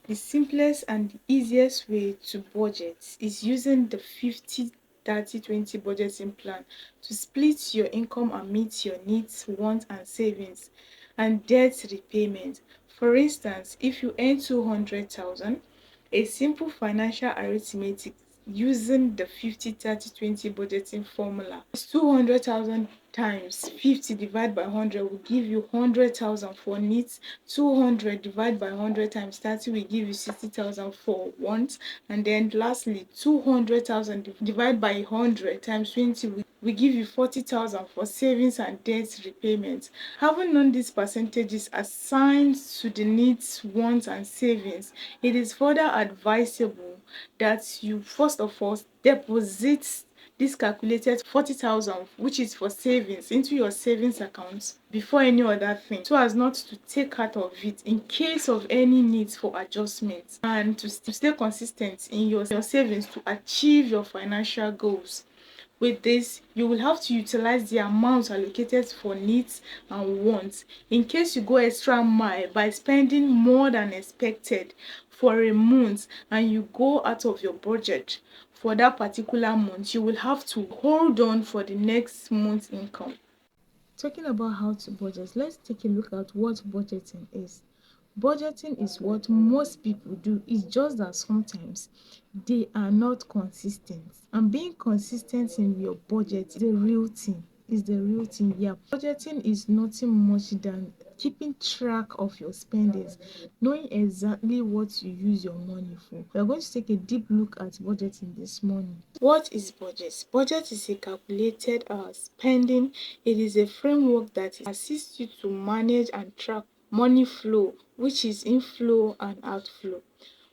The simplest and the easiest way to budget is using the 50-30-20 budgeting plan to split your income and meet your needs, wants, and savings and debt repayment. For instance, if you earn 200,000, a simple financial arithmetic using the 50-30-20 budgeting formula is 200,000 times 50 divided by 100 will give you 100,000 for needs. 200 divided by 100 times 30 will give you 60,000 for wants. And then lastly, 200,000 divided by 100 times 20 will give you 40,000 for savings and debt repayment. Having known these percentages assigned to the needs, wants, and savings, it is further advisable that you first of all deposit this calculated 40,000, which is for savings, into your savings account before any other thing, so as not to take out of it in case of any needs for adjustment, and to stay consistent in your savings to achieve your financial goals. With this, you will have to utilize the amount allocated for needs and wants. In case you go extra mile by spending more than expected for a month and you go out of your budget for that particular month, you will have to hold on for the next month's income. Talking about how to budget, let's take a look at what budgeting is. Budgeting is what most people do. It's just that sometimes they are not consistent. And being consistent in your budget is the real thing. Yeah. Budgeting is nothing much than keeping track of your spendings, knowing exactly what you use your money for. We are going to take a deep look at budgeting this morning. What is budget? Budget is a calculated spending. It is a framework that assists you to manage and track money flow, which is inflow and outflow.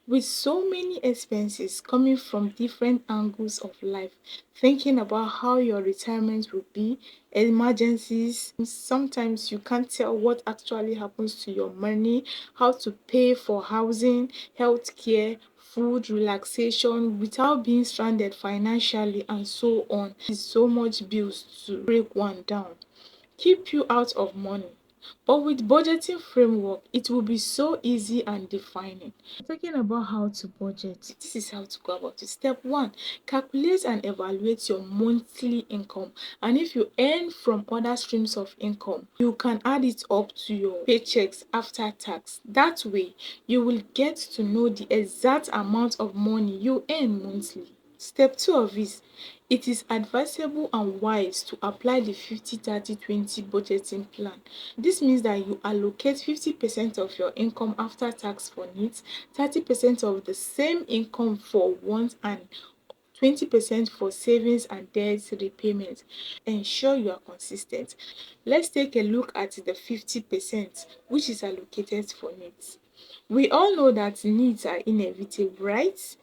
With so many expenses coming from different angles of life, thinking about how your retirement will be, emergencies, sometimes you can't tell what actually happens to your money, how to pay for housing, healthcare, food, relaxation without being stranded financially, and so on. It's so much bills to break one down. Keep you out of money. But with budgeting framework, it will be so easy and defining. Talking about how to budget, this is how to go about it. Step 1, calculate and evaluate your monthly income. And if you earn from other streams of income, you can add it up to your paychecks after tax. That way, you will get to know the exact amount of money you earn monthly. Step 2 of it is advisable and wise to apply the 50-30-20 budgeting plan. This means that you allocate 50% of your income after tax for needs, 30% of the same income for wants, and 20% for savings and debt repayment. Ensure you are consistent. Let's take a look at the 50% which is allocated for needs. We all know that needs are inevitable, right?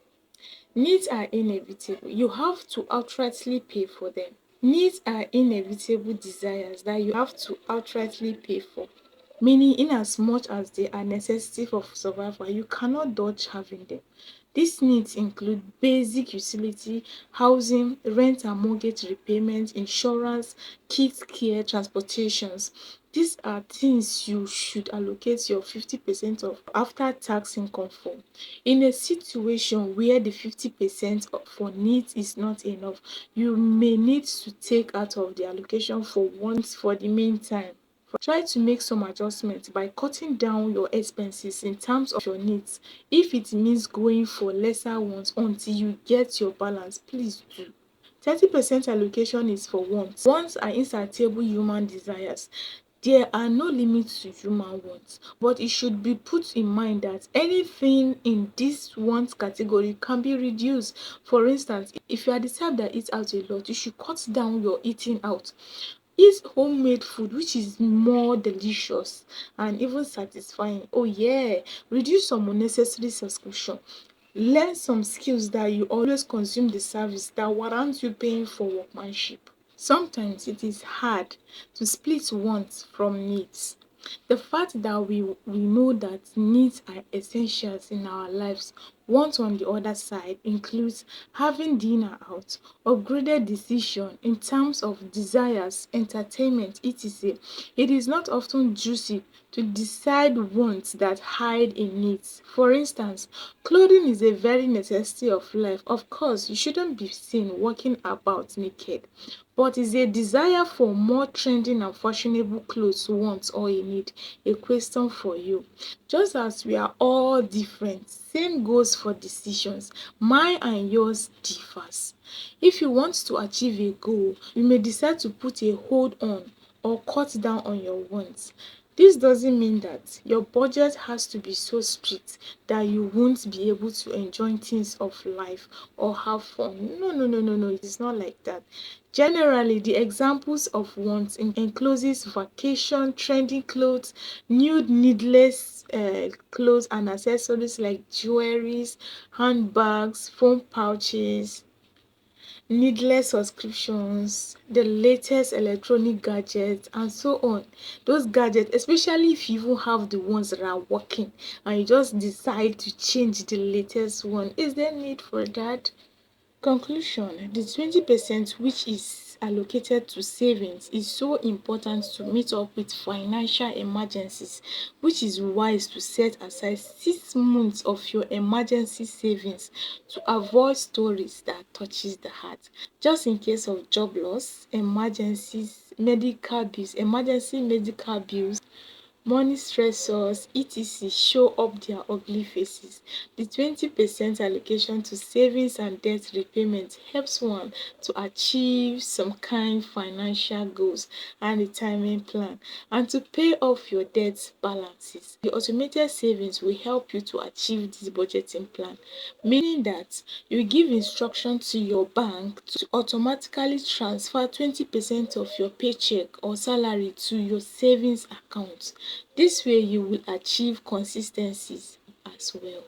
Needs are inevitable. You have to outrightly pay for them. Needs are inevitable desires that you have to outrightly pay for. Meaning, in as much as they are necessity for survival, you cannot dodge having them. These needs include basic utility, housing, rent and mortgage repayment, insurance, kids care, transportations. These are things you should allocate your 50% of after tax income for. In a situation where the 50% for needs is not enough, you may need to take out of the allocation for wants for the meantime. Try to make some adjustments by cutting down your expenses in terms of your needs. If it means going for lesser ones until you get your balance, please do. 30% allocation is for wants. Wants are insatiable human desires. There are no limits to human wants, but it should be put in mind that anything in this wants category can be reduced. For instance, if you are the type that eats out a lot, you should cut down your eating out. Eat homemade food which is more delicious and even satisfying. Oh yeah, reduce some unnecessary subscription. Learn some skills that you always consume the service that warrant you paying for workmanship. Sometimes it is hard to split wants from needs. The fact that we know that needs are essentials in our lives Want on the other side includes having dinner out, upgraded decision in terms of desires, entertainment, etc. It is not often juicy to decide wants that hide in needs. For instance, clothing is a very necessity of life. Of course, you shouldn't be seen walking about naked, but is a desire for more trending and fashionable clothes want or a need? A question for you. Just as we are all different, same goes for decisions. Mine and yours differs. If you want to achieve a goal, you may decide to put a hold on or cut down on your wants. This doesn't mean that your budget has to be so strict that you won't be able to enjoy things of life or have fun. No, no, no, no, no. It's not like that. Generally, the examples of wants encloses vacation, trendy clothes, new needless clothes and accessories like jewelries, handbags, phone pouches, needless subscriptions, the latest electronic gadgets, and so on. Those gadgets, especially if you even have the ones that are working and you just decide to change the latest one, is there need for that? Conclusion: the 20% which is allocated to savings is so important to meet up with financial emergencies, which is wise to set aside 6 months of your emergency savings to avoid stories that touches the heart. Just in case of job loss, emergency medical bills, money stressors, etc. show up their ugly faces. The 20% allocation to savings and debt repayment helps one to achieve some kind financial goals and retirement plan and to pay off your debt balances. The automated savings will help you to achieve this budgeting plan, meaning that you give instruction to your bank to automatically transfer 20% of your paycheck or salary to your savings account. This way you will achieve consis ten cy as well.